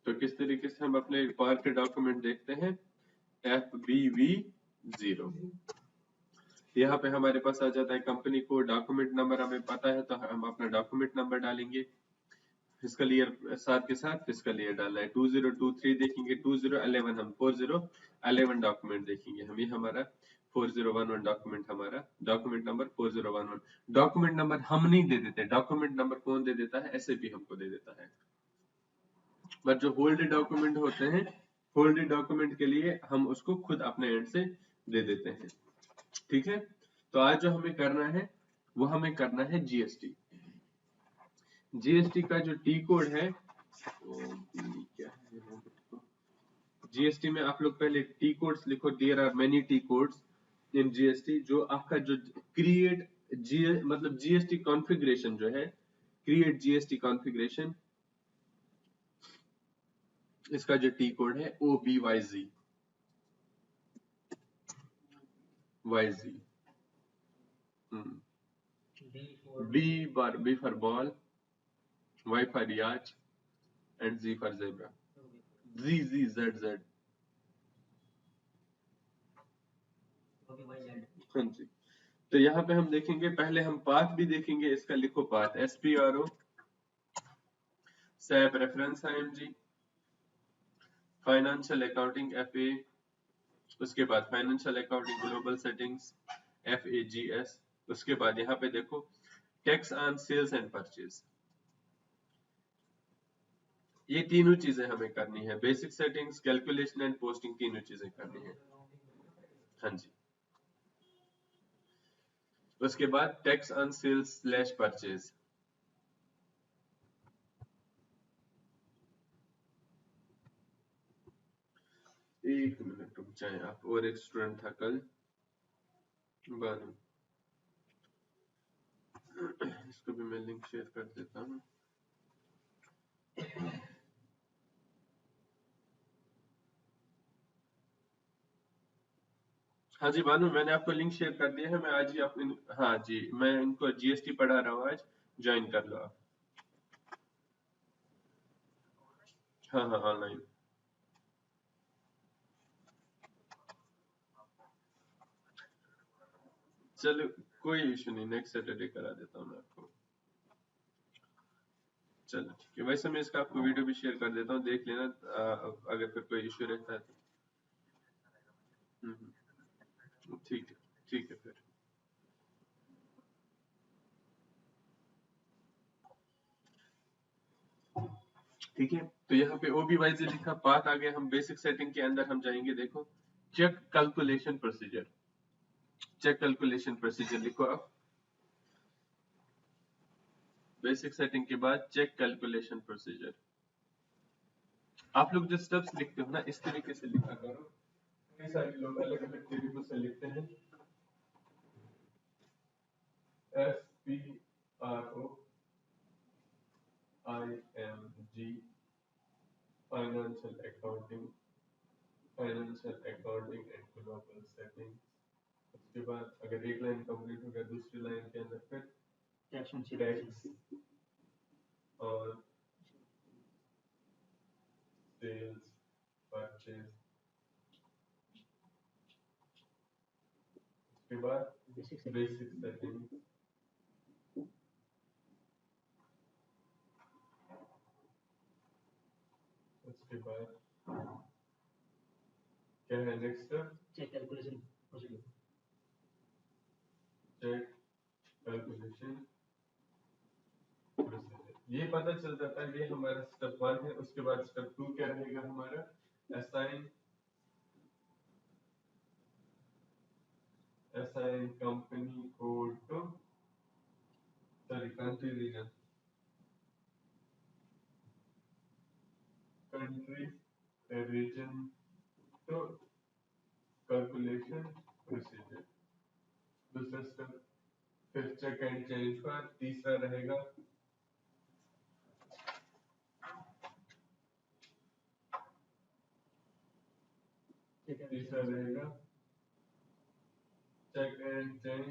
तो किस तरीके से हम अपने पार के डॉक्यूमेंट देखते हैं, FBV0। यहाँ पे हमारे पास आ जाता है कंपनी को, डॉक्यूमेंट नंबर हमें पता है तो हम अपना डॉक्यूमेंट नंबर डालेंगे, फिजिकल ईयर साथ के साथ फिजिकल ईयर डालना है। 2023 देखेंगे, 2011 हम 4011 डॉक्यूमेंट देखेंगे हम, ये हमारा 4011 डॉक्यूमेंट, हमारा डॉक्यूमेंट नंबर 4011। डॉक्यूमेंट नंबर हम नहीं दे देते, डॉक्यूमेंट नंबर कौन दे देता है, SAP हमको दे देता है। बट जो होल्ड डॉक्यूमेंट होते हैं, होल्ड डॉक्यूमेंट के लिए हम उसको खुद अपने एंड से दे देते हैं। ठीक है, तो आज जो हमें करना है वो हमें करना है GST। GST का जो टी कोड है क्या है, GST में आप लोग पहले टी कोड्स लिखो। There are many T codes in GST। जो आपका जो क्रिएट मतलब GST कॉन्फ़िगरेशन जो है, क्रिएट GST कॉन्फ़िगरेशन, इसका जो टी कोड है OBYZ, YZ। B for ball, Y for yacht, and Z for zebra। Z। हाँ जी, तो यहाँ पे हम देखेंगे, पहले हम पाथ भी देखेंगे। इसका लिखो path, SPRO, SAP reference IMG, financial accounting FA, उसके बाद financial accounting global settings FAGS। उसके बाद यहाँ पे देखो tax on sales and purchase. ये तीनों चीजें हमें करनी है, basic settings, calculation and posting, तीनों चीजें करनी है। हाँ जी, उसके बाद tax on sales slash purchase. एक मिनट रुक जाए आप, और एक स्टूडेंट था कल, बानू, इसको भी मैं लिंक शेयर कर देता हूँ। हाँ जी बानू, मैंने आपको लिंक शेयर कर दिया है। मैं आज ही हाँ जी, मैं इनको GST पढ़ा रहा हूँ आज, ज्वाइन कर लो आप। हाँ हाँ, ऑनलाइन। चलो कोई इशू नहीं, नेक्स्ट सैटरडे करा देता हूँ मैं आपको। चलो ठीक है, वैसे मैं इसका आपको वीडियो भी शेयर कर देता हूँ, देख लेना अगर फिर कोई इशू रहता है तो। ठीक है, ठीक है फिर। ठीक है, तो यहाँ पे OBYZ लिखा, पाथ आ गया। हम बेसिक सेटिंग के अंदर हम जाएंगे, देखो check calculation procedure, check calculation procedure लिखो आप। बेसिक सेटिंग के बाद चेक कैलकुलेशन प्रोसीजर। आप लोग जो स्टेप्स लिखते हो ना, इस तरीके से लिखा करो। कई सारे लोग अलग अलग तरीकों से लिखते हैं। SPRO IMG, financial accounting, financial accounting and global setting. उसके बाद अगर एक लाइन कंप्लीट हो गया, दूसरी लाइन के अंदर फिर टैक्स और सेल्स परचेज। उसके बाद बेसिक सेटिंग, उसके बाद क्या है next step, check calculation procedure, check calculation procedure. ये पता चल जाता है, ये हमारा स्टेप 1 है। उसके बाद स्टेप 2 क्या रहेगा हमारा, assign company code to, sorry country region, country region to calculation procedure. दूसरा स्टेप फिर चेक एंड चेंज का। तीसरा रहेगा check and change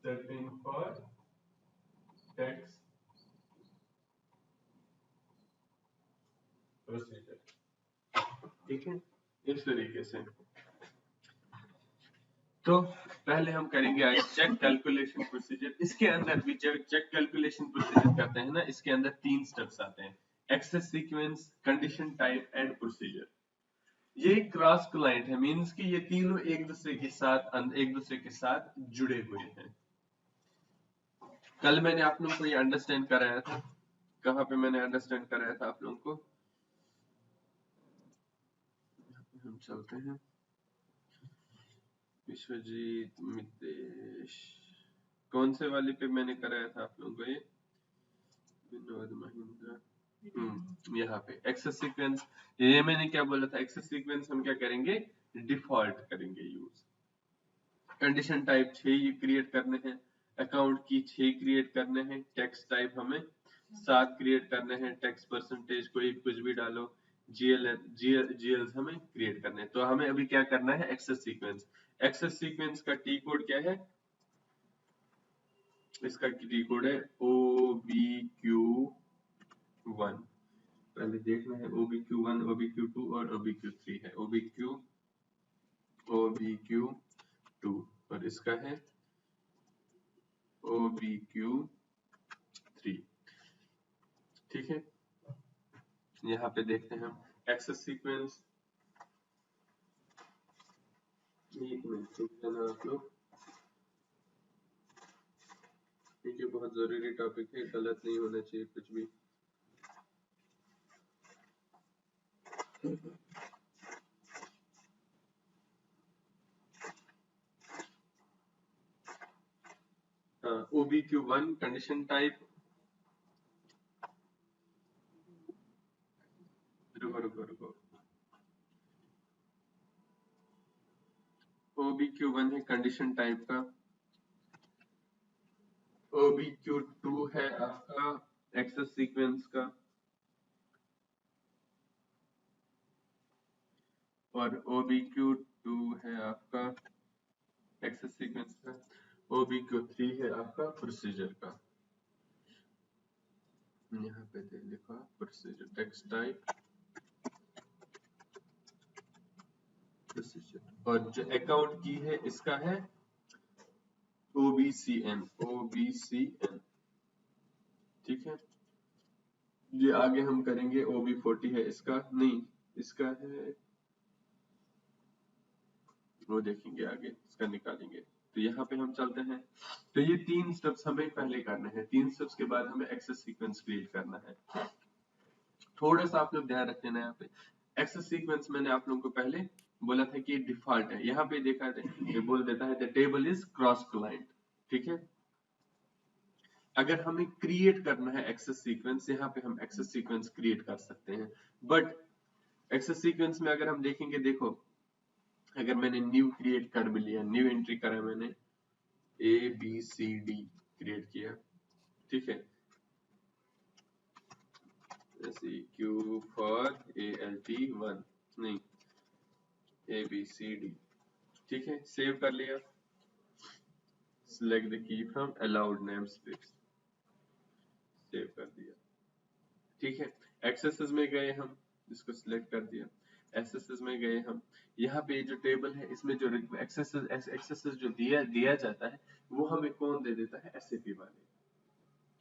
setting for tax ठीक है, इस तरीके से। तो पहले हम करेंगे आज चेक कैलकुलेशन प्रोसीजर। इसके अंदर भी चेक कैलकुलेशन प्रोसीजर करते हैं ना, इसके अंदर 3 स्टेप्स आते हैं, access sequence, condition type and procedure. ये क्रॉस क्लाइंट है, मींस कि ये तीनों एक दूसरे के साथ जुड़े हुए हैं। कल मैंने आप लोगों को ये अंडरस्टैंड कराया था, कहाँ पे मैंने अंडरस्टैंड कराया था आप लोगों को, हम चलते हैं, विश्वजीत मितेश, कौन से वाले पे मैंने कराया था आप लोगों को ये, विनोद महिंद्रा, यहाँ पे एक्सेस सीक्वेंस। ये मैंने क्या बोला था, एक्सेस सीक्वेंस हम क्या करेंगे, डिफॉल्ट करेंगे यूज। कंडीशन टाइप 6 क्रिएट करने हैं, अकाउंट की 6 क्रिएट करने हैं, टेक्स्ट टाइप हमें 7 क्रिएट करने हैं, टेक्स्ट परसेंटेज कोई कुछ भी डालो, जीएल हमें क्रिएट करने हैं। तो हमें अभी क्या करना है, एक्सेस सीक्वेंस। एक्सेस सीक्वेंस का टी कोड क्या है, इसका टी कोड है OBQ1। पहले देखना है, OBQ1, OBQ2 और OBQ3 है, OBQ2 और इसका है OBQ3। ठीक है, यहाँ पे देखते हैं हम एक्सेस सीक्वेंस। एक मिनट रुक जाना आप लोग, क्योंकि बहुत जरूरी टॉपिक है, गलत नहीं होना चाहिए कुछ भी। OBQ1 कंडीशन टाइप, रुको, OBQ1 है कंडीशन टाइप का, OBQ2 है आपका एक्सेस सीक्वेंस का, और OBQ2 है आपका एक्सेस सीक्वेंस का, OBQ3 है आपका प्रोसीजर का। यहाँ पे दे लिखा प्रोसीजर, टेक्स्ट टाइप प्रोसीजर, और जो अकाउंट की है इसका है OBCN। ठीक है, ये आगे हम करेंगे। OB40 है इसका, नहीं इसका है, वो देखेंगे आगे, इसका निकालेंगे। तो यहाँ पे हम चलते हैं। तो ये 3 स्टेप्स हमें पहले करने हैं, 3 स्टेप्स के बाद हमें एक्सेस सीक्वेंस क्रिएट करना है। थोड़ा सा आप लोग ध्यान रख लेना, यहाँ पे एक्सेस सीक्वेंस मैंने आप लोगों को पहले बोला था कि डिफॉल्ट है, यहाँ पे देखा ये बोल देता है the table is cross client. ठीक है, अगर हमें क्रिएट करना है एक्सेस सीक्वेंस, यहाँ पे हम एक्सेस सीक्वेंस क्रिएट कर सकते हैं। बट एक्सेस सीक्वेंस में अगर हम देखेंगे, देखो अगर मैंने न्यू क्रिएट कर भी लिया, न्यू एंट्री करा मैंने, ABCD क्रिएट किया, ठीक है, Q फॉर ALT1, नहीं ABCD, ठीक है, सेव कर लिया, select the key from allowed name space, save कर दिया। ठीक है, एक्सेसेस में गए हम, इसको सिलेक्ट कर दिया, एक्सेसेस में गए हम, यहाँ पे जो टेबल है इसमें जो एक्सेसेस जो दिया जाता है वो हमें कौन दे देता है, SAP वाले।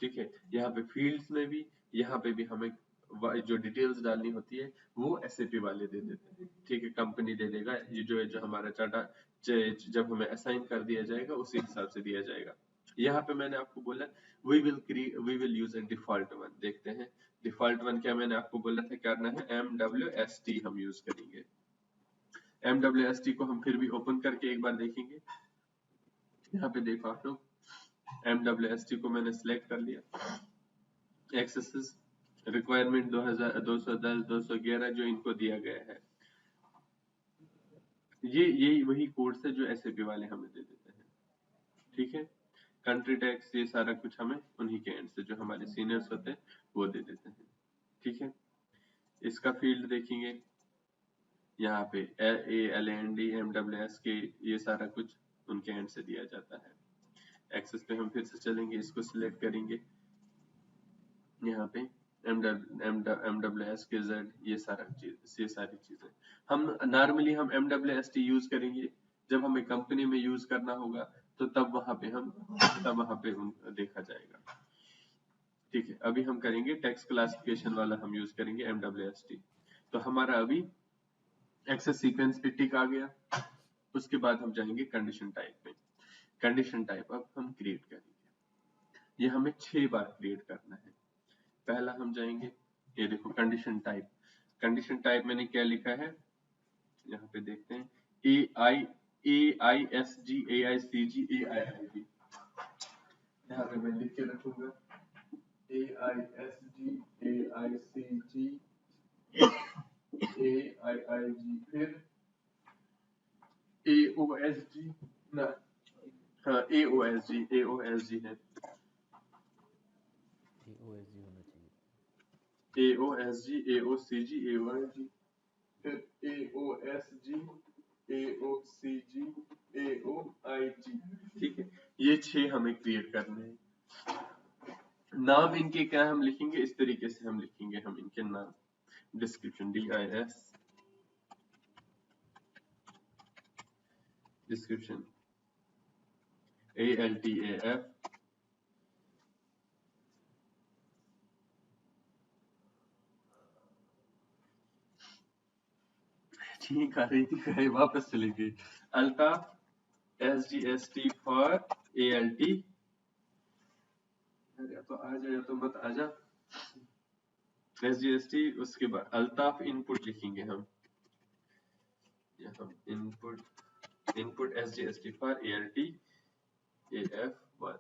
ठीक है, यहाँ पे फील्ड्स में भी, यहाँ पे भी हमें जो डिटेल्स डालनी होती है वो SAP वाले दे देते हैं। ठीक है, कंपनी दे देगा, ये जो हमारा चार्टा जब हमें असाइन कर दिया जाएगा उसी हिसाब से दिया जाएगा। यहाँ पे मैंने आपको बोला we will use a default one. देखते हैं डिफॉल्ट वन क्या मैंने आपको बोला था करना है, MWST हम यूज करेंगे। MWST को हम फिर भी ओपन करके एक बार देखेंगे। यहाँ पे देखो आप लोग, MWST को मैंने सिलेक्ट कर लिया, एक्सेसेस रिक्वायरमेंट 2210 211 जो इनको दिया गया है, ये वही कोड्स है जो SAP वाले हमें दे देते हैं। ठीक है, कंट्री टैक्स ये सारा कुछ हमें उन्हीं के एंड से जो हमारे सीनियर्स होते हैं वो दे देते हैं। ठीक है, इसका फील्ड देखेंगे, यहाँ पे LAND MWS के ये सारा कुछ उनके एंड से दिया जाता है। एक्सेस पे हम फिर से चलेंगे, इसको सिलेक्ट करेंगे, यहाँ पे MWS के Z ये सारी चीजें, हम नॉर्मली हम MWST यूज करेंगे जब हमें कंपनी में यूज करना होगा, तो तब वहां पे देखा जाएगा। ठीक है, अभी हम करेंगे टैक्स क्लासिफिकेशन वाला, हम यूज करेंगे MWST। तो हमारा अभी एक्सेस सीक्वेंस पे टिक आ गया। उसके बाद हम जाएंगे कंडीशन टाइप में। कंडीशन टाइप अब हम क्रिएट करेंगे, ये हमें 6 बार क्रिएट करना है। पहला हम जाएंगे, ये देखो कंडीशन टाइप। कंडीशन टाइप मैंने क्या लिखा है, यहाँ पे देखते हैं, AISG AICG AIIG। यहाँ पे मैं लिख के रखूंगा AISG AICG AIIG, फिर AOSG ना, हाँ AOSG है, AOSG होना चाहिए। AOSG AOCG AOIG, फिर AOSG AOCG AOIG। ठीक है, ये 6 हमें क्रिएट करने हैं। नाम इनके क्या हम लिखेंगे, इस तरीके से हम लिखेंगे हम इनके नाम। डिस्क्रिप्शन DIS, डिस्क्रिप्शन ALTAF, ठीक आ रही थी, वापस चली गई। अल्ताफ, SGST फॉर ALT, या तो आ जा या तो मत आ जा। SGST, उसके बाद अल्ताफ इनपुट लिखेंगे हम, यहाँ input SGST for ALT AF1।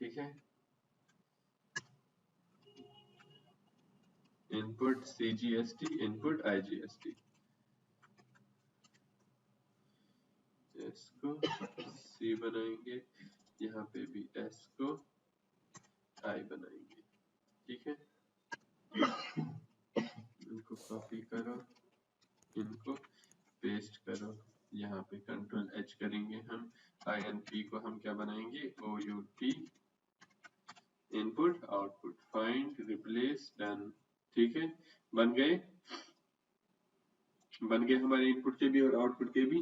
ठीक है, इनपुट CGST इनपुट IGST, इसको C बनाएंगे, यहाँ पे भी S को I बनाएंगे। ठीक है, इनको कॉपी करो, इनको पेस्ट करो, यहाँ पे कंट्रोल H करेंगे हम। INP को हम क्या बनाएंगे, OUT, input output, find replace done. ठीक है, बन गए हमारे इनपुट के भी और आउटपुट के भी।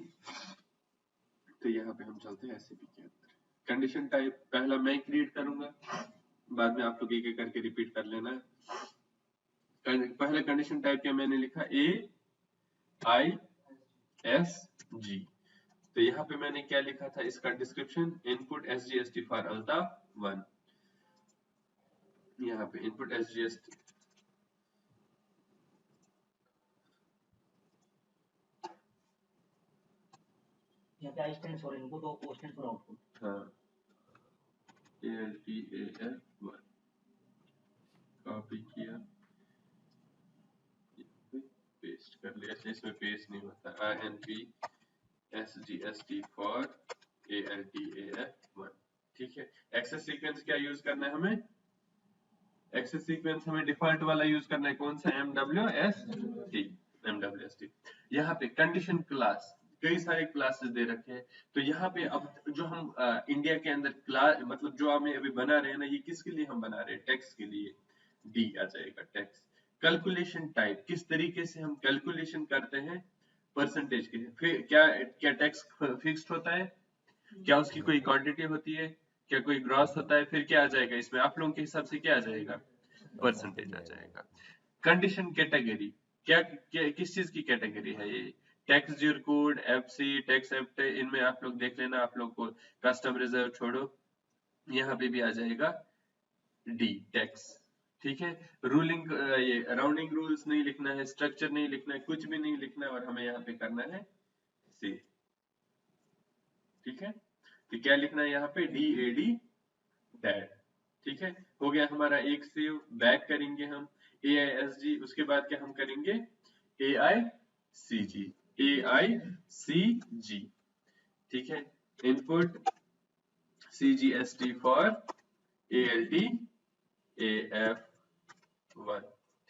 तो यहाँ पे हम चलते हैं SAP के अंदर। कंडीशन टाइप पहला मैं क्रिएट करूंगा, बाद में आप लोग एक एक करके रिपीट कर लेना। पहले कंडीशन टाइप क्या मैंने लिखा, AISG। तो यहाँ पे मैंने क्या लिखा था, इसका description, input SGST for Altaf 1। यहाँ पे इनपुट SGST, यहाँ पे I stands for input और O stands for output। हाँ, ALTAF1 कॉपी किया, पेस्ट कर लिया। इसमें पेस्ट नहीं होता, INP SGST फॉर ALTAF1। ठीक है, एक्सेस सीक्वेंस क्या यूज करना है हमें, एक्सेस सीक्वेंस हमें डिफॉल्ट वाला यूज करना है, कौन सा, MWST। यहाँ पे कंडीशन क्लास, कई सारे क्लासेस दे रखे हैं। तो यहाँ पे अब जो हम इंडिया के अंदर क्लास, मतलब जो हमें अभी बना रहे हैं ना, ये किसके लिए हम बना रहे हैं, टैक्स के लिए। D आ जाएगा टैक्स। कैलकुलेशन टाइप, किस तरीके से हम कैलकुलेशन करते हैं परसेंटेज के, फिर क्या टैक्स फिक्स्ड होता है, क्या उसकी कोई क्वांटिटी होती है, क्या कोई ग्रॉस होता है, फिर क्या आ जाएगा इसमें, आप लोगों के हिसाब से क्या आ जाएगा, परसेंटेज आ जाएगा। कंडीशन कैटेगरी, क्या किस चीज की कैटेगरी है ये, टैक्स ड्यूर कोड, FC, टैक्स एक्ट, इनमें आप लोग देख लेना, आप लोग को कस्टम रिजर्व छोड़ो, यहाँ पे भी आ जाएगा D टैक्स। ठीक है, रूलिंग, ये राउंडिंग रूल्स नहीं लिखना है, स्ट्रक्चर नहीं लिखना है, कुछ भी नहीं लिखना है, और हमें यहाँ पे करना है C। ठीक है, तो क्या लिखना है यहाँ पे, DAD डैड। ठीक है, हो गया हमारा एक सेव। बैक करेंगे हम AISG, उसके बाद क्या हम करेंगे, AICG AICG। ठीक है, input CGST for ALT AF1।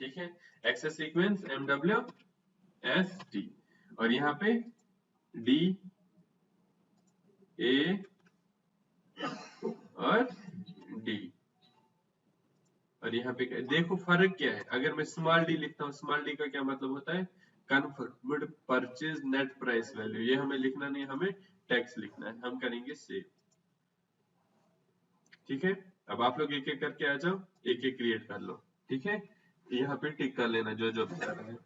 ठीक है, एक्सेस सीक्वेंस MWST, और यहाँ पे D A और D। और यहाँ पे देखो फर्क क्या है, अगर मैं स्मॉल d लिखता हूँ, स्मॉल d का क्या मतलब होता है, confirmed purchase net price value, ये हमें लिखना नहीं, हमें टैक्स लिखना है, हम करेंगे सेव। ठीक है, अब आप लोग एक एक करके आ जाओ, एक एक क्रिएट कर लो। ठीक है, यहाँ पे टिक कर लेना जो जो बता रहे हैं।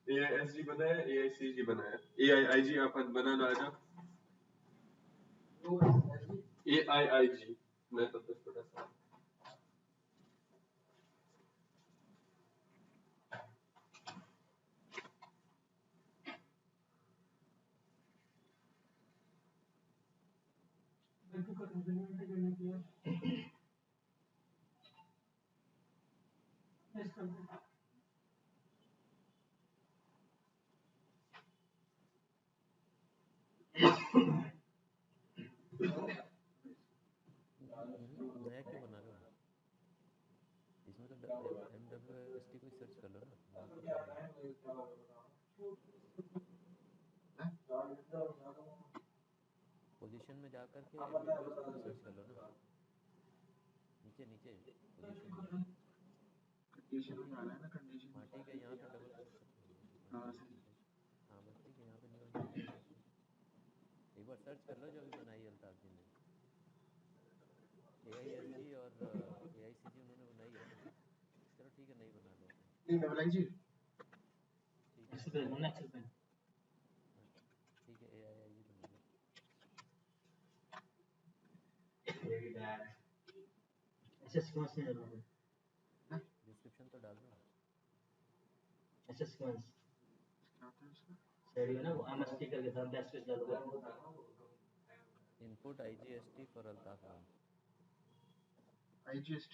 AISG बनाया, AICG बनाया, AIIG अपन बना लो, आ जाओ। AIIG मैं तो थोड़ा सा नया क्यों बना रहे हो? इसमें तो MWST को सर्च कर लो ना, वहाँ पे पोजीशन में जा करके MWST को सर्च कर लो ना, नीचे नीचे पोजीशन में। कंडीशन में आना है ना, कंडीशन। हाँ ठीक है, यहाँ पे डबल क्लिक कर। हाँ हाँ बस ठीक है, यहाँ पे न्यू MWST एक बार सर्च कर लो जो अभी बनाई अल्ताफ जी ने। AISG और AICG उन्होंने बनाई है ना। चलो ठीक है, नहीं बना लो अपन। डबल आई जी ठीक है, एक्सेल पेन, एक्सेल पेन। ठीक है, AIIG बना लो। Very bad. ऐसे सीक्वेंस नहीं डालना। डिस्क्रिप्शन तो डाल दो। ऐसे सीक्वेंस क्या था इसका? सही है ना, वो एम एस टी करके था, दैट्स व्हाट डाल दो। Input IGST for Altaf Khan. IGST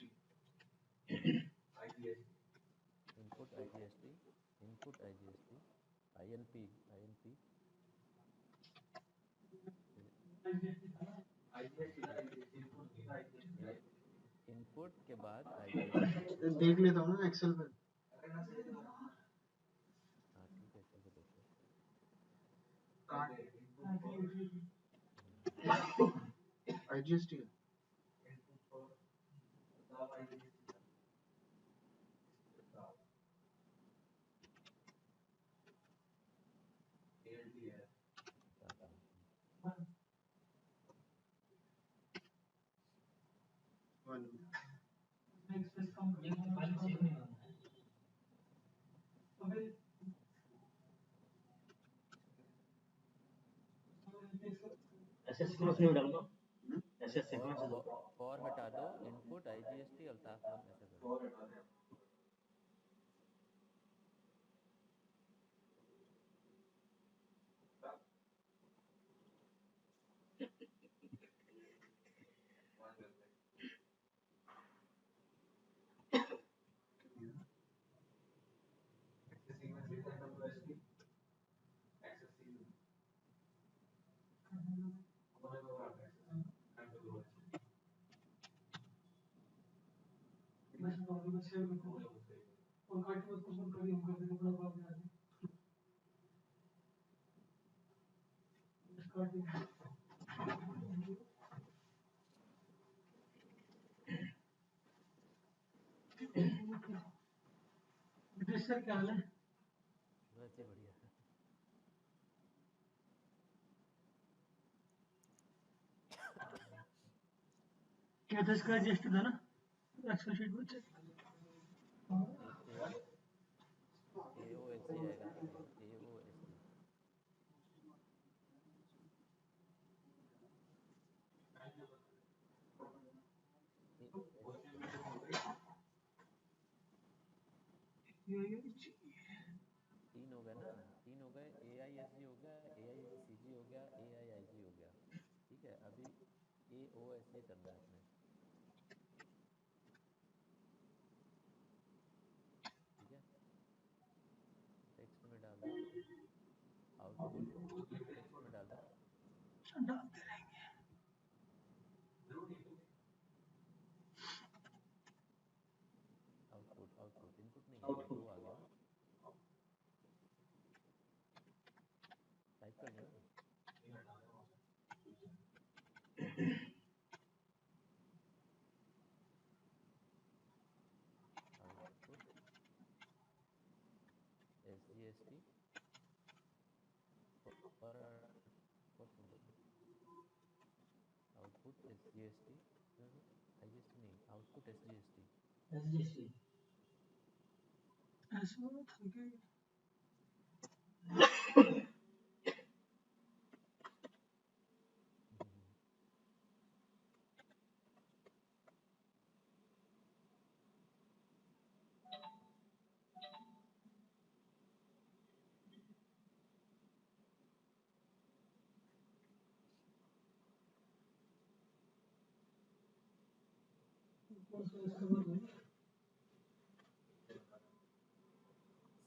input IGST, input IGST, INP, INP, input के बाद IGST। देख लेता हूँ ना एक्सेल पे। हाँ ठीक है, ठीक है, देखो। IGST ऐसे सीक्वेंस नहीं डालना। ऐसे सीक्वेंस दो। फॉर हटा दो, इनपुट IGST अल्ताफ खान ऐसे करो। सर क्या हाल है? वैसे बढ़िया। क्या था इसका एडजस्ट था ना एक्सेल शीट में चेक। AOSG आएगा ना, AOSG। तीन हो गए ना, तीन हो गए। AISG हो गया, AICG हो गया, AIIG हो गया। ठीक है, अभी AOSG करना है अपने। ठीक है, टेक्स्ट में डाल दो, आउटपुट टेक्स्ट में डाल दो। आउटपुट, आउटपुट, इनपुट नहीं है, ये दो आ गया ना। टाइप कर दो ना। Output SGST output SGST, IGST नहीं, आउटपुट SGST। SGST ऐसा था कि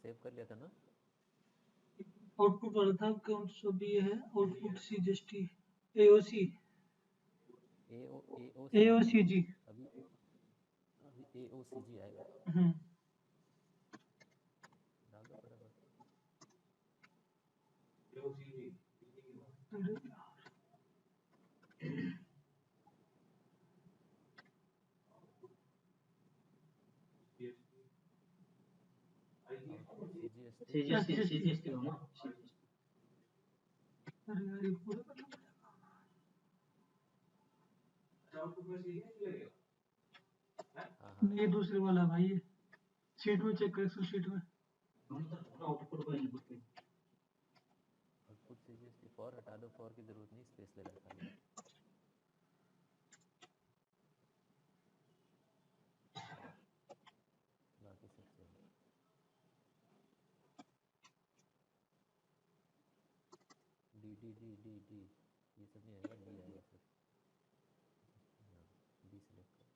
सेव कर लिया था ना? आउटपुट वाला था कौन सा भी है आउटपुट CGST AOC AOCG अभी AOCG आएगा, डाल दो फटाफट। आउटपुट CGST हो ना अरे यार ये पूरा करना पड़ेगा। ये दूसरे वाला भाई ये शीट में चेक कर एक्सेल शीट में आउटपुट को इनपुट पे आउटपुट CGST फॉर हटा दो, फॉर की जरूरत नहीं, स्पेस ले रहा है खाली। बाकी सब सेम है। D D D D D ये सब नहीं आएगा, डी आएगा सिर्फ। हाँ, डी सिलेक्ट कर।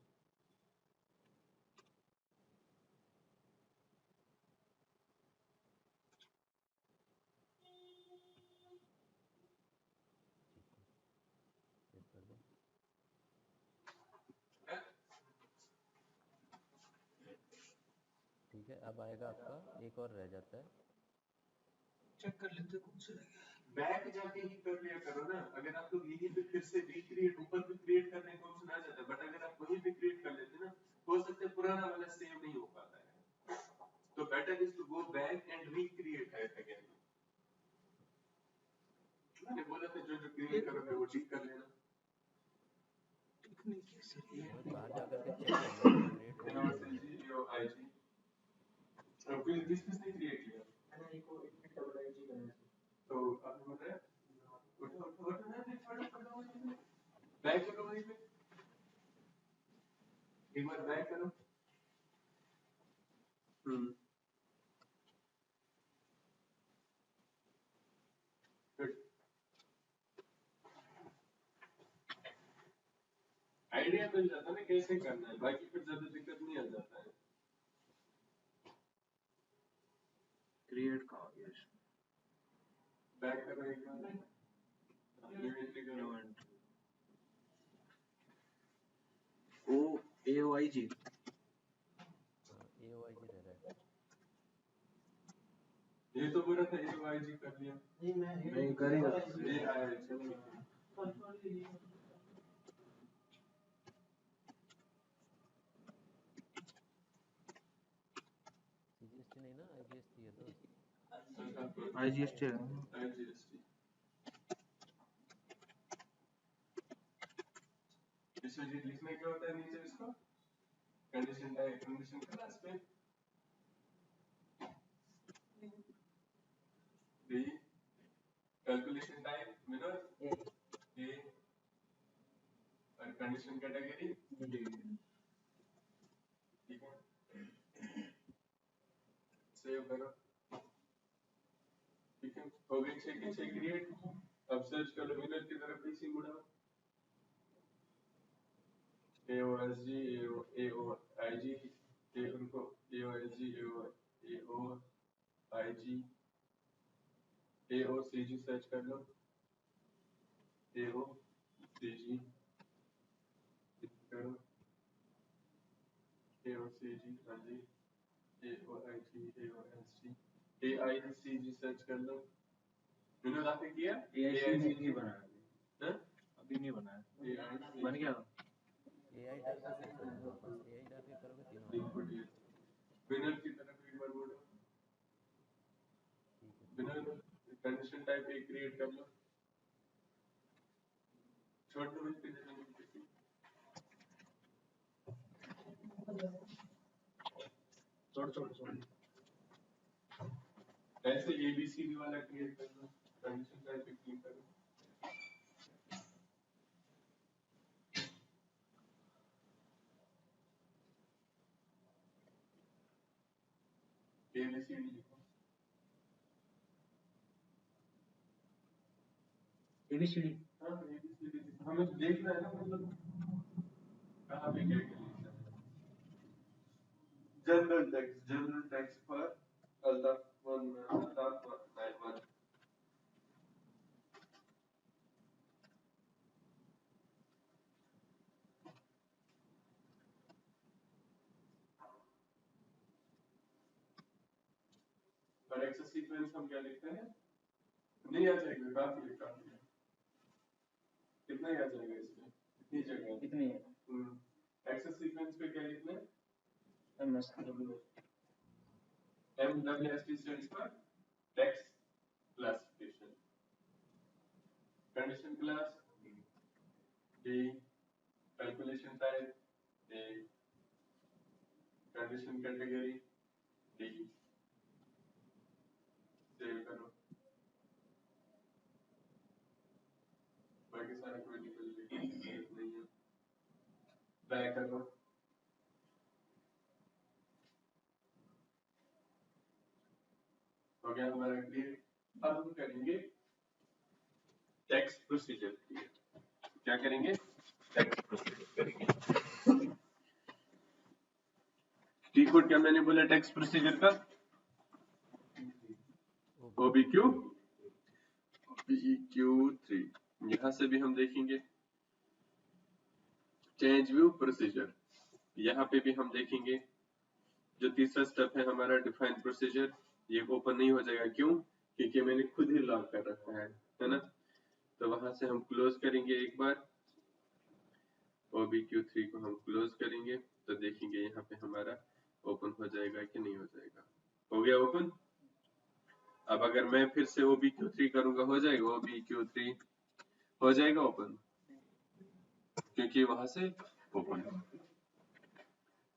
सेव कर दो। ठीक है, अब आएगा आपका, एक और रह जाता है। चेक कर लेते कौन से रह गया। बैक जाके ही कर लिया करो ना। अगर आप लोग यहीं पे फिर से रिक्रिएट ऊपर भी क्रिएट करने का ऑप्शन आ जाता है, बट अगर आप वहीं पे क्रिएट कर लेते ना, हो सकता है पुराना वाला सेव नहीं हो पाता है। तो better is to go back and recreate it again. मैंने बोला था जो जो क्रिएट करोगे वो ठीक कर लेना। टेक्निक कैसे है और बाहर जा करके चेक कर लो क्रिएट हो गया कि नहीं। आईजी और फिर दिस नहीं क्रिएट किया मैंने एक और एक डबल आईजी करना है तो आपने बताया उठो बैक करो वहीं पे, एक बार बैक करो। गुड। आइडिया मिल जाता है ना कैसे करना है, बाकी फिर ज्यादा दिक्कत नहीं आ जाता है। क्रिएट का आ गया बैक करो एक बार, इवेंटली करो ओ AOIG हाँ, AOIG रह रहा है। ये तो बोला था AOIG कर लिया। नहीं मैं नहीं कर ही ये आया चलो CGST नहीं ना, IGST है दोस्त। IGST है IGST। इसमें जी लिखने क्या होता है नीचे इसको, कंडीशन टाइप कंडीशन क्लास पे B calculation type mirror A और कंडीशन कैटेगरी D ठीक है, सेव करो। ठीक है, हो गई 6 की 6 क्रिएट। अब सर्च करो मिरर की तरफ पीसी मुड़ा, AOSG AOIG उनको AOSG AOIG AOCG सर्च कर लो, AOCG करो, AOCG हाँ जी, AOIG AOSG AICG सर्च कर लो। विनोद आपने किया? AIC नहीं बनाया हाँ? अभी नहीं बनाया, AICG बन गया AI डाल के सर्च कर लो वापस, AI डाल के करोगे तीनों आ इनपुट जाएगा। ये विनर की तरफ एक बार बोलो। ठीक है, विनर कंडीशन टाइप एक क्रिएट कर लो। छोटे में पे दे देंगे किसी। छोड़ ऐसे ABCD वाला क्रिएट करना, कंडीशन टाइप पे क्लिक करो। ABCD लिखो। ABCD हाँ ABCD लिखो। हमें देखना है ना, मतलब कहाँ पे क्या लिखना है। जनरल टेक्स्ट पर अल्ताफ 91। और एक्सेस सीक्वेंस हम क्या लिखते हैं? नहीं आ जाएगा, काफी है। कितना ही आ जाएगा इसमें? इतनी जगह कितनी है? एक्सेस सीक्वेंस पे क्या लिखना है? MSW MWST stands for text classification. Condition class D, calculation type D, condition category D. Save करो, बाकी सारा कोई निकल नहीं है। बैक करो, हो गया हमारा क्लियर। अब हम करेंगे टेक्स्ट प्रोसीजर क्लियर। क्या करेंगे? टेक्स्ट प्रोसीजर करेंगे। टी कोड क्या मैंने बोला टेक्स्ट प्रोसीजर का? OBQ3। यहां से भी हम देखेंगे चेंज व्यू प्रोसीजर। यहाँ पे भी हम देखेंगे जो तीसरा स्टेप है हमारा डिफाइन प्रोसीजर, ये ओपन नहीं हो जाएगा। क्यों? क्योंकि मैंने खुद ही लॉक कर रखा है ना। तो वहां से हम क्लोज करेंगे एक बार, OBQ3 को हम क्लोज करेंगे तो देखेंगे यहाँ पे हमारा ओपन हो जाएगा कि नहीं हो जाएगा। हो गया ओपन। अब अगर मैं फिर से OBQ3 करूंगा, हो जाएगा OBQ3 हो जाएगा ओपन, क्योंकि वहां से ओपन।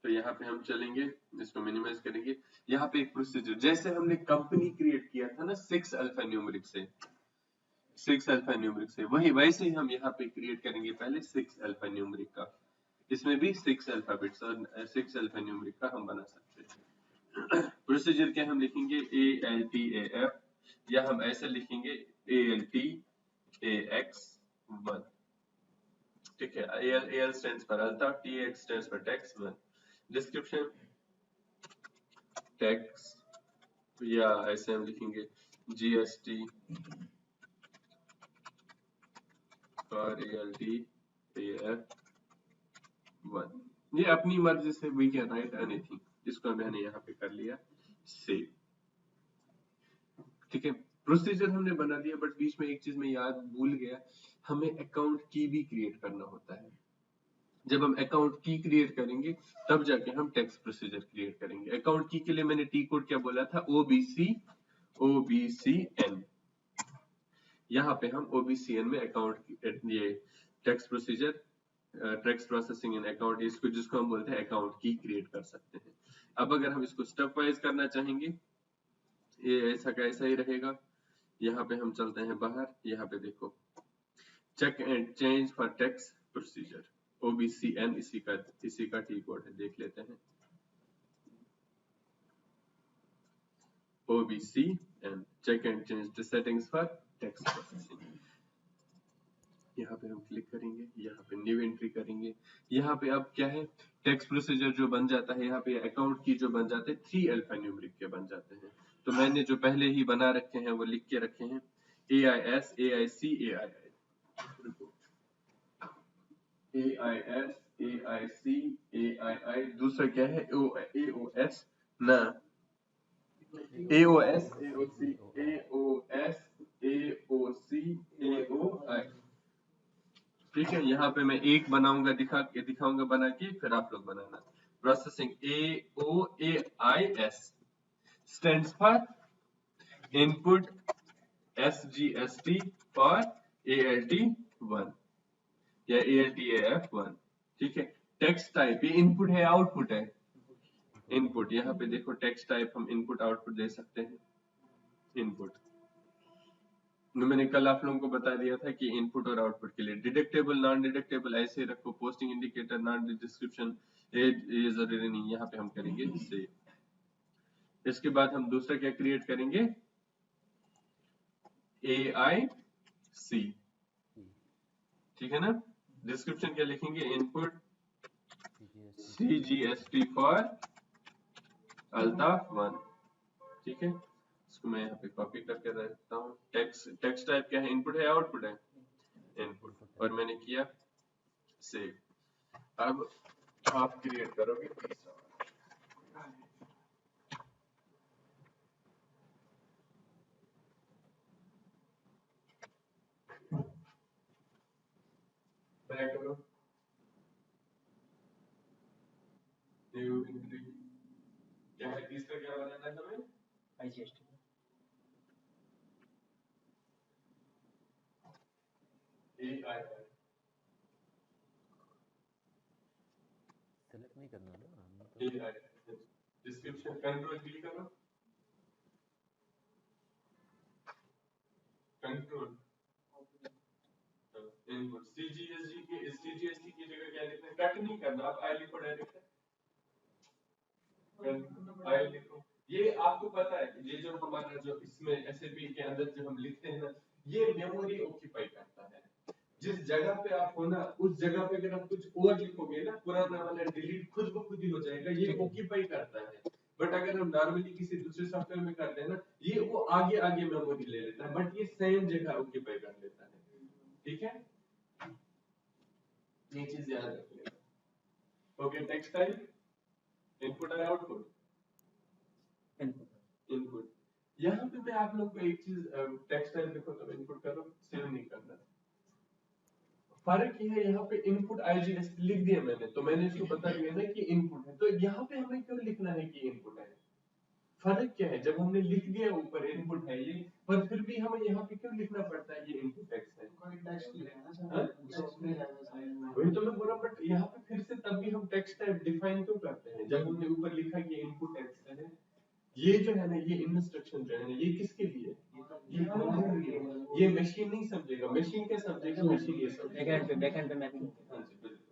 तो यहाँ पे हम चलेंगे, इसको मिनिमाइज करेंगे। यहाँ पे एक प्रोसीजर, जैसे हमने कंपनी क्रिएट किया था ना 6 अल्फान्यूमेरिक से, 6 अल्फान्यूमेरिक से, वही वैसे ही हम यहाँ पे क्रिएट करेंगे पहले 6 अल्फान्यूमेरिक का। इसमें भी 6 अल्फाबेट्स और 6 अल्फान्यूमेरिक का हम बना सकते हैं। प्रोसीजर क्या हम लिखेंगे? ALTAF, या हम ऐसे लिखेंगे ALTAX1। ठीक है, AL स्टैंड्स फॉर अल्ता, TX stands for text 1। Description text, या ऐसे हम लिखेंगे GST और ALTAF1। ये अपनी मर्जी से वी कैन राइट एनीथिंग। इसको मैंने यहाँ पे कर लिया सेव। ठीक है, प्रोसीजर हमने बना दिया, बट बीच में एक चीज में याद भूल गया, हमें अकाउंट की भी क्रिएट करना होता है। जब हम अकाउंट की क्रिएट करेंगे तब जाके हम टेक्स्ट प्रोसीजर क्रिएट करेंगे। अकाउंट की के लिए मैंने टी कोड क्या बोला था? OBCN। यहाँ पे हम OBCN में अकाउंट ये टेक्स्ट प्रोसीजर, टेक्स्ट प्रोसेसिंग इन अकाउंट, इसको जिसको हम बोलते हैं अकाउंट की क्रिएट कर सकते हैं। अब अगर हम इसको स्टेप वाइज करना चाहेंगे, ये ऐसा का ऐसा ही रहेगा। यहाँ पे हम चलते हैं बाहर, यहाँ पे देखो check and change for text procedure, OBCN इसी का टी कोड है, देख लेते हैं। OBCN check and change the settings for text processing. यहाँ पे हम क्लिक करेंगे, यहाँ पे न्यू एंट्री करेंगे। यहाँ पे अब क्या है, टेक्स्ट प्रोसीजर जो बन जाता है, यहाँ पे अकाउंट की जो बन जाते हैं 3 अल्फान्यूमेरिक के बन जाते हैं। तो मैंने जो पहले ही बना रखे हैं वो लिख के रखे हैं, AIS AIC AII, AIS AIC AII। दूसरा क्या है? AOS ना, AOS AOC AOS AOC AOI। ठीक है, यहाँ पे मैं एक बनाऊंगा, दिखाऊंगा बना के, फिर आप लोग बनाना। Processing AOAIS stands for input, SGST for ALT1। या ALTAF1, ठीक है। टेक्स्ट टाइप ये इनपुट है आउटपुट है? इनपुट। यहाँ पे देखो टेक्स्ट टाइप हम इनपुट आउटपुट दे सकते हैं। इनपुट मैंने कल आप लोगों को बता दिया था कि इनपुट और आउटपुट के लिए डिडक्टेबल नॉन डिडक्टेबल ऐसे रखो, पोस्टिंग इंडिकेटर नॉन डिस्क्रिप्शन ये जरूरी नहीं, यहाँ पे हम करेंगे इससे। इसके बाद हम दूसरा क्या क्रिएट करेंगे, AIC, ठीक है ना। डिस्क्रिप्शन क्या लिखेंगे, इनपुट CGST फॉर अल्ताफ1, ठीक है। इसको मैं यहाँ पे कॉपी करके रखता हूँ। टेक्स्ट टाइप क्या है, इनपुट है आउटपुट है? इनपुट। और मैंने किया सेव। अब आप क्रिएट करोगे तीसरा। बैक करो, न्यू एंट्री। क्या है तीसरा, क्या बनाना है हमें, IGST AI। सेलेक्ट नहीं करना ना हमने तो। AI डिस्क्रिप्शन कंट्रोल क्लिक करो, कंट्रोल इनपुट CGST की जगह क्या लिखना है, कट नहीं करना, आप आई लिखो डायरेक्ट, आई लिखो। ये आपको पता है ये जो हमारा जो इसमें SAP के अंदर जो हम लिखते हैं ना, ये मेमोरी ऑक्यूपाई करता है। जिस जगह पे आप हो ना, उस जगह पे अगर आप कुछ और लिखोगे ना, पुराना वाला डिलीट खुद ब खुद ही हो जाएगा, ये ऑक्यूपाई करता है। बट अगर हम नॉर्मली किसी दूसरे सॉफ्टवेयर में करते हैं ना, ये वो आगे आगे मेमोरी ले लेता है, बट ये सेम जगह ऑक्यूपाई कर लेता है, ठीक है। ये चीज याद रखिएगा। ओके, टेक्स्ट टाइप इनपुट और आउटपुट, इनपुट। यहाँ पे मैं आप लोग को एक चीज, टेक्स्ट टाइप देखो तो इनपुट करो, सेव नहीं करना। फर्क ये है, यहाँ पे इनपुट IGST लिख दिया मैंने, तो मैंने इसको बता दिया ना कि इनपुट है, तो यहाँ पे हमें क्यों लिखना है कि इनपुट है। फर्क क्या है, जब हमने लिख दिया ऊपर इनपुट है ये, पर फिर भी हमें यहाँ पे क्यों लिखना पड़ता है ये इनपुट टेक्स्ट है। वही तो मैं बोल रहा हूँ, बट यहाँ पे फिर से तब भी हम टेक्स्ट टाइप डिफाइन क्यों करते हैं, जब हमने ऊपर लिखा कि इनपुट टेक्स्ट है। ये जो है ना, ये इंस्ट्रक्शन जो है ना, ये किसके लिए, ये हमारे लिए। ये मशीन नहीं समझेगा, मशीन क्या समझेगा, मशीन ये समझेगा। बैकएंड पे मैपिंग। हाँ जी, बिल्कुल।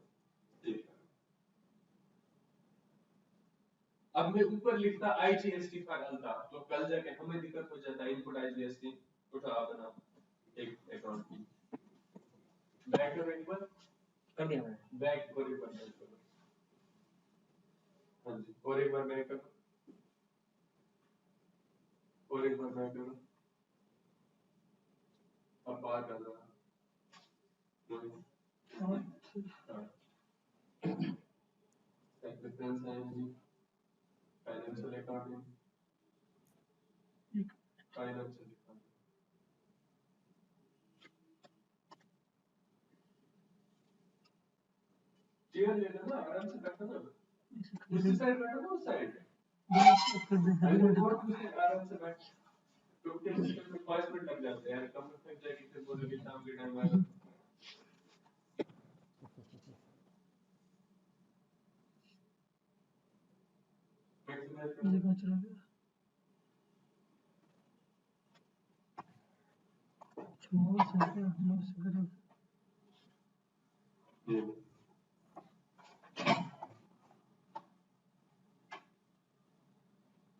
अब मैं ऊपर लिखता IGST फॉर अल्ताफ, तो कल जाके हमें दिक्कत हो जाता है। इनपुट IGST उठा अपना एक अकाउंट की, बैक करो एक बार, कर दिया मैंने। बैक और एक बार बैक करो, हाँ जी, और एक बार बैक करो, और एक बार बैक करो। अब बाहर कर रहा रेफरेंस है जी, financial accounting, financial accounting. Chair ले लेना, आराम से बैठो ना, उसी साइड बैठो ना, उस साइड आराम से बैठ, क्योंकि इसमें 5 मिनट लग जाते हैं यार, कम से कम जाके फिर बोलोगे शाम के टाइम आएगा।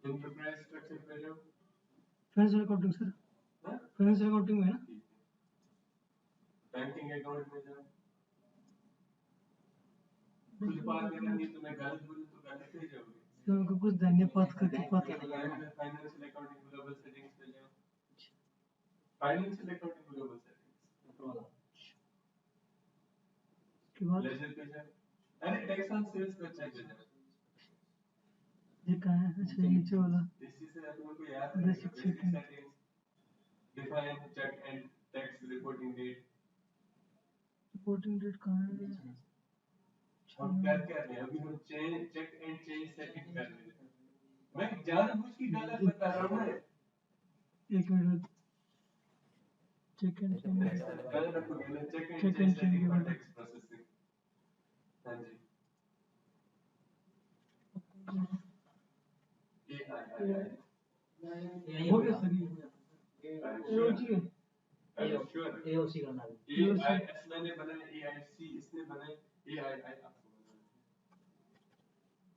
इंटरप्राइज स्ट्रक्चर पे जाओ, financial accounting sir, financial accounting में है ना, बैंकिंग अकाउंट में जाओ। कुछ बात करेंगे तो मैं गलत बोलूं तो गलत ही जाओगे। तो कुछ धन्यवाद करके पता फाइनेंशियल अकाउंटिंग ग्लोबल सेटिंग्स पे जाओ, फाइनेंशियल अकाउंटिंग ग्लोबल सेटिंग्स के बाद लेजर पे जाओ। अरे टैक्स ऑन सेल्स पे चेक कर जाओ, ये कहाँ है, अच्छा नीचे वाला इसी से आप लोगों को याद बेसिक रखना, setting. Settings, define check and tax reporting date. Reporting date कहाँ है, हम क्या कर रहे हैं अभी, हम चेक एंड चेंज सेटिंग कर रहे हैं। मैं जानबूझ के गलत बता रहा हूँ ना, एक मिनट, चेक एंड चेंज कल रखोगे ना check and check change and change setting के फॉर बाद टैक्स हो गया सर ये AOG है AOC करना है AIS मैंने बनाया, AIC इसने बनाया, AII आपको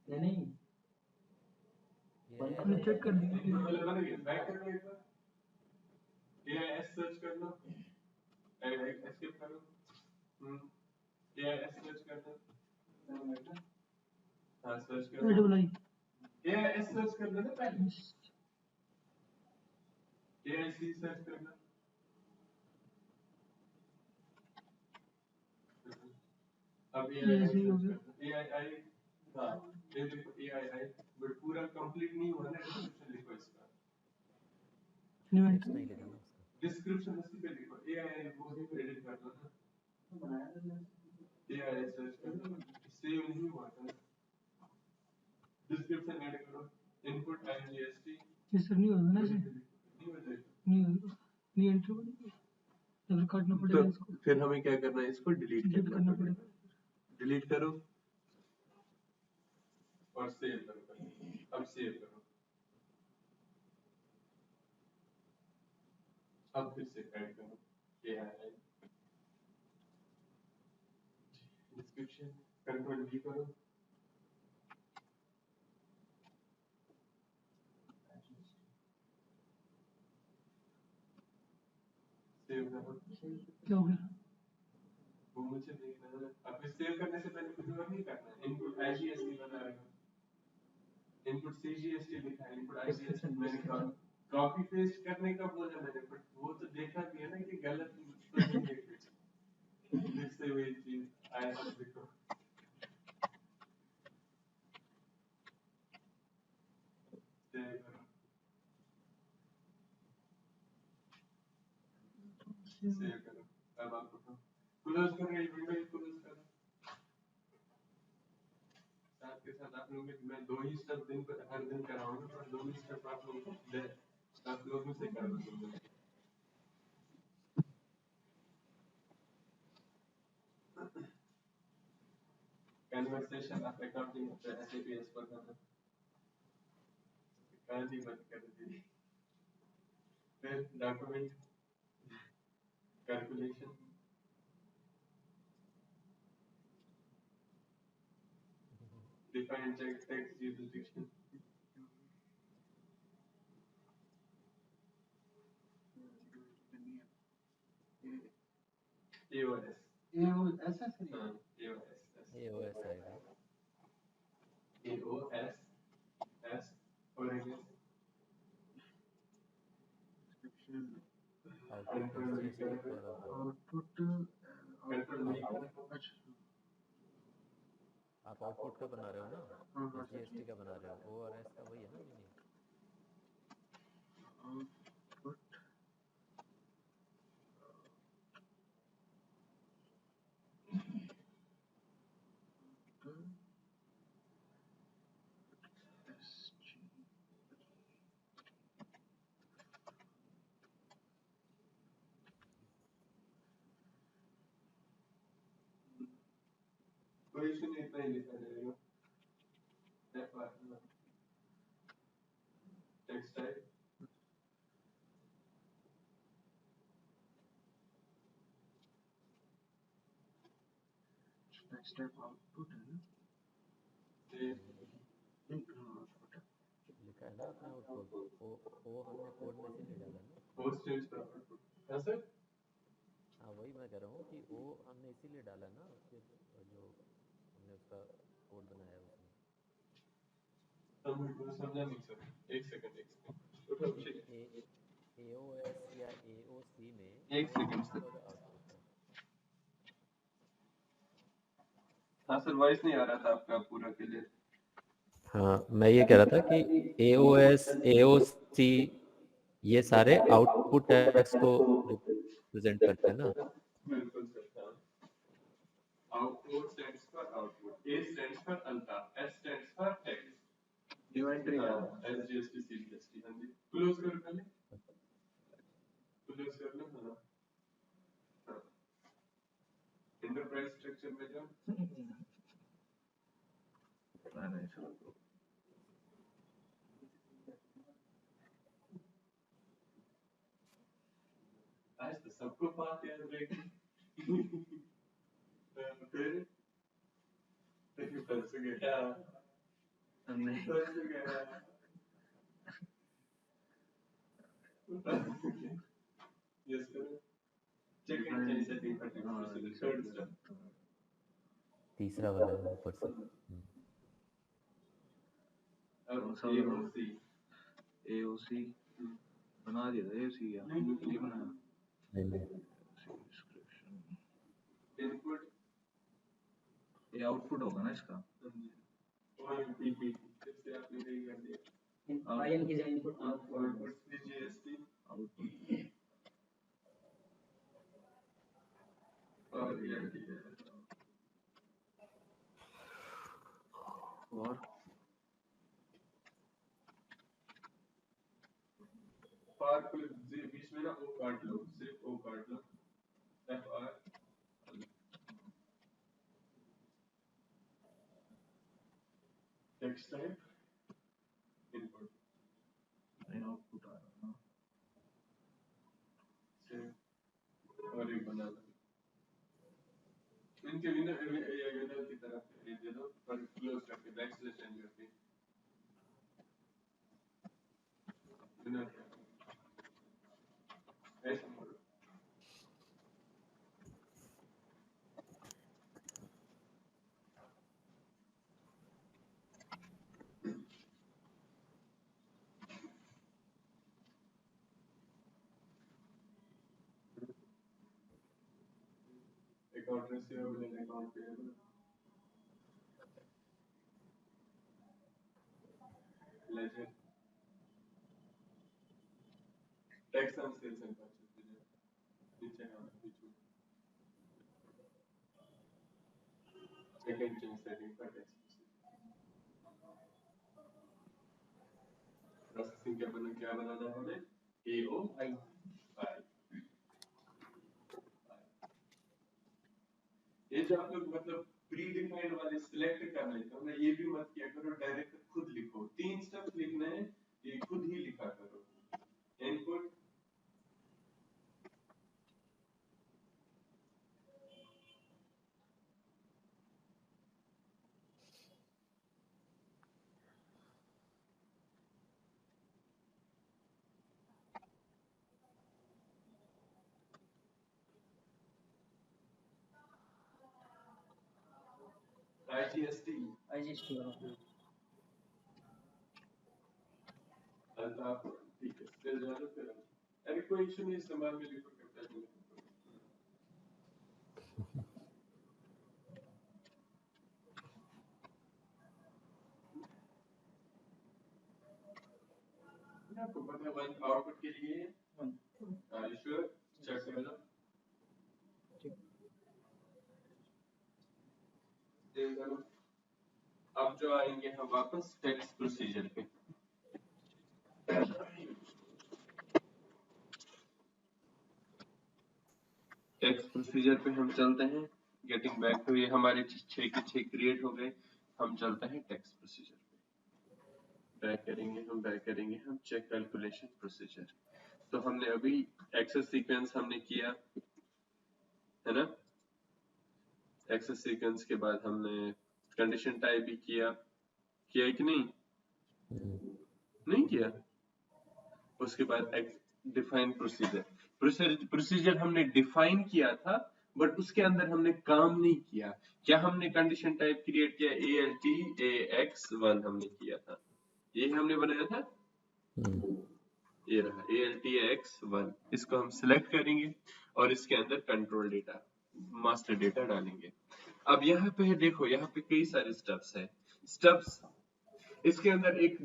बनाया। नहीं मैंने चेक कर दिया इनपुट वाले बन गए, बैक कर लो एक बार, AIS सर्च कर लो, एस्केप करो, AIS सर्च कर लो, हाँ सर्च कर लो, AIS सर्च कर लो ना पहले, AIC सर्च कर लो, अब AII, हाँ ये देखो AII, बट पूरा कंप्लीट नहीं हुआ ना, डिस्क्रिप्शन लिखो इसका, टेक्स्ट नहीं लिखा ना उसका। डिस्क्रिप्शन उसी पे लिखो, AII वो ही एडिट कर लो ना, AII सर्च कर लो, सेव नहीं हुआ था, डिस्क्रिप्शन ऐड करो, इनपुट IGST, ये सर नहीं होगा ना सर नहीं हो जाएगा, नहीं होगा नहीं एंटर होगा तो फिर काटना पड़ेगा तो इसको फिर हमें क्या करना है, इसको डिलीट करना पड़ेगा, डिलीट करो और सेव करो, अब सेव करो, अब फिर से ऐड करो AII, डिस्क्रिप्शन कंट्रोल V करो, सेव करो, क्या हो गया वो मुझे देखना है, अब इस सेव करने से पहले कुछ और नहीं करना है, इनपुट IGST बना रहा है, इनपुट CGST लिखा है, इनपुट IGST मैंने कॉपी पेस्ट करने का बोला मैंने, बट वो तो देखा भी है ना कि गलत स्पेलिंग है कुछ, जिससे वही चीज आया था, देखो सेव करो, सेव करो, अब आपको क्लोज करो, ये विंडो क्लोज करो, साथ के साथ आप लोग मैं 2 ही स्टेप दिन पर हर दिन कराऊंगा, और 2 ही स्टेप आप लोग में से कर दूंगा, कन्वर्सेशन ऑफ अकाउंटिंग SAP पर करना, कहानी बंद कर दी, फिर document calculation, define text jurisdiction, AOS, AOS हाँ AOS AOS आएगा। AOS S और आउटपुट SGST और आउटपुट आप आउटपुट का बना रहे हो ना, हाँ, SGST का बना रहे हो, ORS का वही है ना मीनिंग। आउटपुट कोई इशू नहीं, इतना ही लिखा जाएगा, text type, next type output है ना, लिखा है ना आपने आउटपुट, ओ हमने कोड में इसीलिए डाला ना। होस्ट स्टेज पर आउटपुट, हाँ सर, हाँ वही मैं कह रहा हूँ कि ओ हमने इसीलिए डाला ना, कि जो हमने उसका कोड बनाया है उसमें। समझा नहीं सर, एक सेकंड उठो, AOS या AOC में एक सेकंड सर, आउटपुट है। हाँ सर वॉइस नहीं आ रहा था आपका पूरा क्लियर, हाँ मैं ये कह रहा था कि AOS AOC ये सारे आउटपुट टेक्स्ट को रिप्रेजेंट करते हैं ना। बिल्कुल सर, हाँ, output stands for output, A stands for alpha, S stands for text, inventory SGST CGST, हाँ जी, क्लोज करो पहले, क्लोज कर लो, हाँ, एंटरप्राइज स्ट्रक्चर में जाओ, सबको बात याद रहेगी। फिर फंस गया, नहीं फंस गया। यस करो, चेक एंड चेंज सेटिंग पर थर्ड स्टेप। तीसरा वाला है ऊपर से। अब AOC बना दिया था AOC या नहीं बनाया? नहीं डिस्क्रिप्शन इनपुट ये आउटपुट होगा ना इसका? OMPP इससे आपने नहीं कर दिया। आयन की जगह इनपुट आउटपुट GST आउटपुट और ELT और फार को बीच में ना ओ काट लो, सिर्फ ओ काट लो, FR टेक्स्ट टाइप इनपुट नहीं आउटपुट आ रहा ना से और एक बना लो। इनके विंडो की तरफ ये दे दो और क्लोज करके बैकस्लैश एन करके विंडो ऐसे करो। Account receivable and account payable ledger tax and sales and purchase नीचे हम पीछे सेकंड चेंज सेटिंग पर टैक्स प्रोसेसिंग के बना क्या बनाना है हमें AOI ये जो आप लोग मतलब प्री डिफाइंड वाले सिलेक्ट कर लेते हो ना, ये भी मत किया करो, डायरेक्ट खुद लिखो। 3 स्टेप्स लिखना है, ये खुद ही लिखा करो। इनपुट IGST अल्ताफ, ठीक है, फिर जानो फिर अरे कोई इशू नहीं, इस्तेमाल में लिखो कैप्टन में आपको पता है वन आउटपुट के लिए आर यू श्योर? चेक कर लो। चलो अब जो आएंगे हम वापस टेक्स्ट प्रोसीजर पे। टेक्स्ट प्रोसीजर पे हम चलते हैं। गेटिंग बैक टू ये हमारे 6 के 6 क्रिएट हो गए। हम चलते हैं टेक्स्ट प्रोसीजर पे। बैक करेंगे हम चेक कैलकुलेशन प्रोसीजर। तो हमने अभी एक्सेस सीक्वेंस हमने किया है ना। एक्सेस सीक्वेंस के बाद हमने कंडीशन टाइप भी किया कि नहीं किया। उसके बाद डिफाइन प्रोसीजर हमने डिफाइन किया था, बट उसके अंदर हमने काम नहीं किया। क्या हमने कंडीशन टाइप क्रिएट किया? ALT AX1 हमने किया था, ये हमने बनाया था। ये रहा ALT AX1। इसको हम सिलेक्ट करेंगे और इसके अंदर कंट्रोल डेटा मास्टर डेटा डालेंगे। अब यहाँ पे देखो, यहाँ पे कई सारे स्टेप्स है। स्टेप्स इसके अंदर एक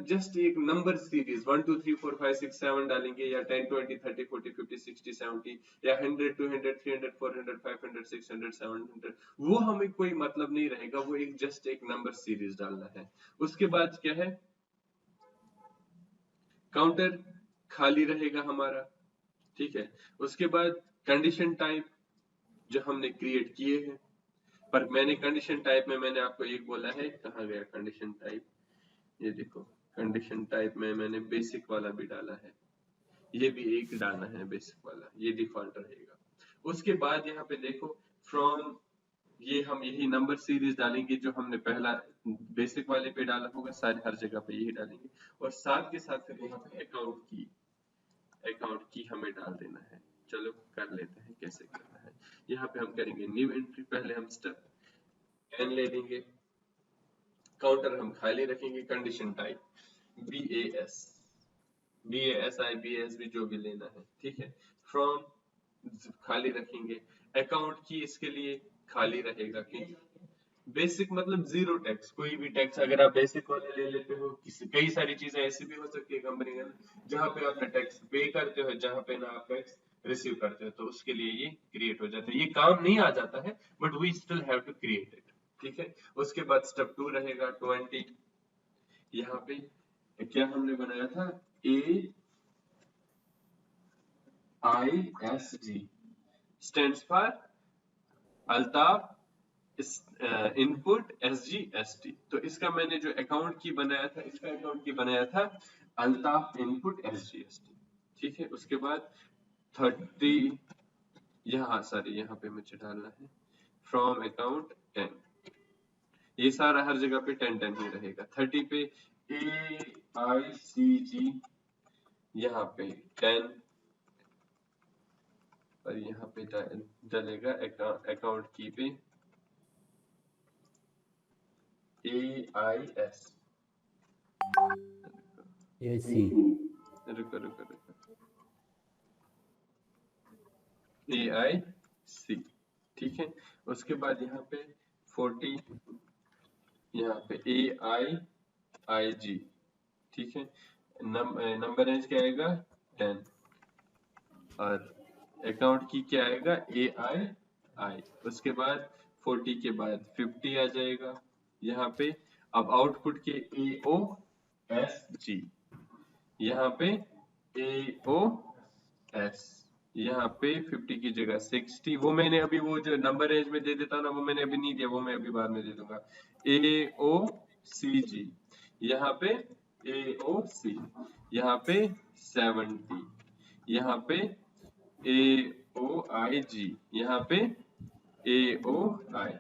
जस्ट एक नंबर सीरीज 1 2 3 4 5 6 7 डालेंगे, या 10 20 30 40 50 60 70 या 100 200 300 400 500 600 700, वो हमें कोई मतलब नहीं रहेगा। वो एक जस्ट एक नंबर सीरीज डालना है। उसके बाद क्या है, काउंटर खाली रहेगा हमारा, ठीक है। उसके बाद कंडीशन टाइप जो हमने क्रिएट किए हैं, पर मैंने कंडीशन टाइप में मैंने आपको एक बोला है, कहाँ गया कंडीशन टाइप, ये देखो कंडीशन टाइप में मैंने बेसिक वाला भी डाला है। ये भी एक डालना है बेसिक वाला, ये डिफॉल्ट रहेगा। उसके बाद यहाँ पे देखो फ्रॉम, ये हम यही नंबर सीरीज डालेंगे जो हमने पहला बेसिक वाले पे डाला होगा, सारे हर जगह पे यही डालेंगे। और साथ के साथ फिर यहाँ पे अकाउंट की हमें डाल देना है। चलो कर लेते हैं कैसे करना है। यहाँ पे हम करेंगे न्यू एंट्री, पहले हम स्टेप n ले लेंगे, काउंटर हम खाली रखेंगे, condition type BAS, BASI BASB जो भी लेना है, ठीक है। फ्रॉम खाली रखेंगे, अकाउंट की इसके लिए खाली रहेगा कि बेसिक मतलब जीरो टैक्स, कोई भी टैक्स अगर आप बेसिक वाले ले लेते हो, कई सारी चीजें ऐसी भी हो सकती है कंपनी के अंदर जहाँ पे आप टैक्स पे करते हो, जहाँ पे ना आप टैक्स रिसीव करते हो, तो उसके लिए ये क्रिएट हो जाता है। ये काम नहीं आ जाता है but we still have to create it, ठीक है। उसके बाद स्टेप 2 रहेगा 20, यहाँ पे क्या हमने बनाया था, AISG stands for Altaf input SGST। तो इसका मैंने जो अकाउंट की बनाया था, इसका अकाउंट की बनाया था अल्ताफ इनपुट SGST, ठीक है। उसके बाद 30, यहाँ सॉरी यहाँ पे मुझे डालना है फ्रॉम अकाउंट 10, ये सारा हर जगह पे 10 ही रहेगा। 30 पे AICG, यहाँ पे 10, और यहाँ पे डलेगा अकाउंट की पे AIS, रुको AIC, ठीक है। उसके बाद यहाँ पे 40, यहाँ पे AIIG, ठीक है। नंबर रेंज क्या आएगा 10, और अकाउंट की क्या आएगा AII। उसके बाद 40 के बाद 50 आ जाएगा यहाँ पे। अब आउटपुट के AOSG, यहाँ पे AOS, यहाँ पे 50 की जगह 60, वो मैंने अभी वो जो नंबर रेंज में दे देता हूँ ना, वो मैंने अभी नहीं दिया, वो मैं अभी बाद में दे दूंगा। AOCG, यहाँ पे AOC, यहाँ पे 70, यहाँ पे AOIG, यहाँ पे AOI,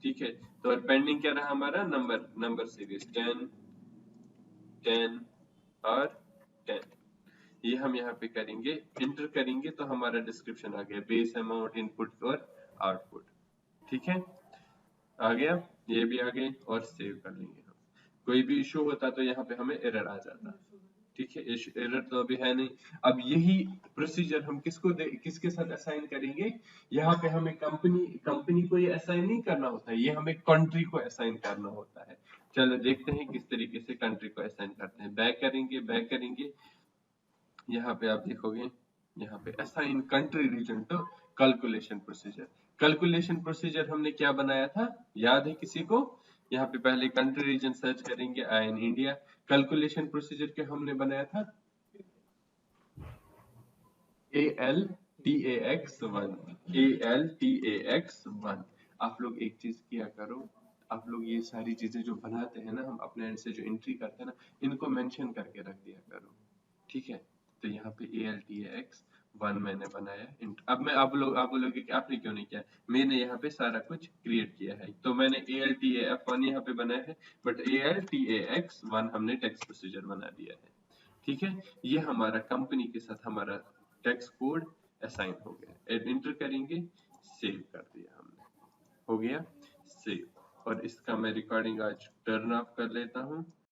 ठीक है। तो पेंडिंग क्या रहा हमारा, नंबर सीरीज 10 10 और 10। ये हम यहाँ पे करेंगे, इंटर करेंगे तो हमारा डिस्क्रिप्शन आ गया, बेस अमाउंट, इनपुट और आउटपुट, ठीक है। आ गया, ये भी आ गए, और सेव कर लेंगे हम। कोई भी इशू होता तो यहाँ पे हमें एरर आ जाता, ठीक है। एरर तो अभी है नहीं। अब यही प्रोसीजर हम किसके साथ असाइन करेंगे, यहाँ पे हमें कंपनी को ये असाइन नहीं करना होता है, ये हमें कंट्री को असाइन करना होता है। चलो देखते हैं किस तरीके से कंट्री को असाइन करते हैं। बैक करेंगे, यहाँ पे आप देखोगे, यहाँ पे assign country region to calculation procedure. Calculation procedure हमने क्या बनाया था, याद है किसी को? यहाँ पे पहले कंट्री रीजन सर्च करेंगे, आई इन इंडिया। कैलकुलेशन प्रोसीजर क्या हमने बनाया था, ALTAX1। आप लोग एक चीज किया करो, आप लोग ये सारी चीजें जो बनाते हैं ना, हम अपने एंड से जो एंट्री करते हैं ना, इनको मेंशन करके रख दिया करो, ठीक है। तो यहाँ पे ALTAX1 मैंने बनाया। अब मैं आप बोलोगे कि आपने क्यों नहीं किया, मैंने यहाँ पे सारा कुछ क्रिएट किया है, तो मैंने ALTAF1 यहाँ पे बनाया है, बट ALTAX1 हमने टेक्स्ट प्रोसीजर बना दिया है, ठीक है। ये हमारा कंपनी के साथ हमारा टेक्स्ट कोड असाइन हो गया। एंटर करेंगे, सेव कर दिया हमने, हो गया सेव। और इसका मैं रिकॉर्डिंग आज टर्न ऑफ कर लेता हूँ।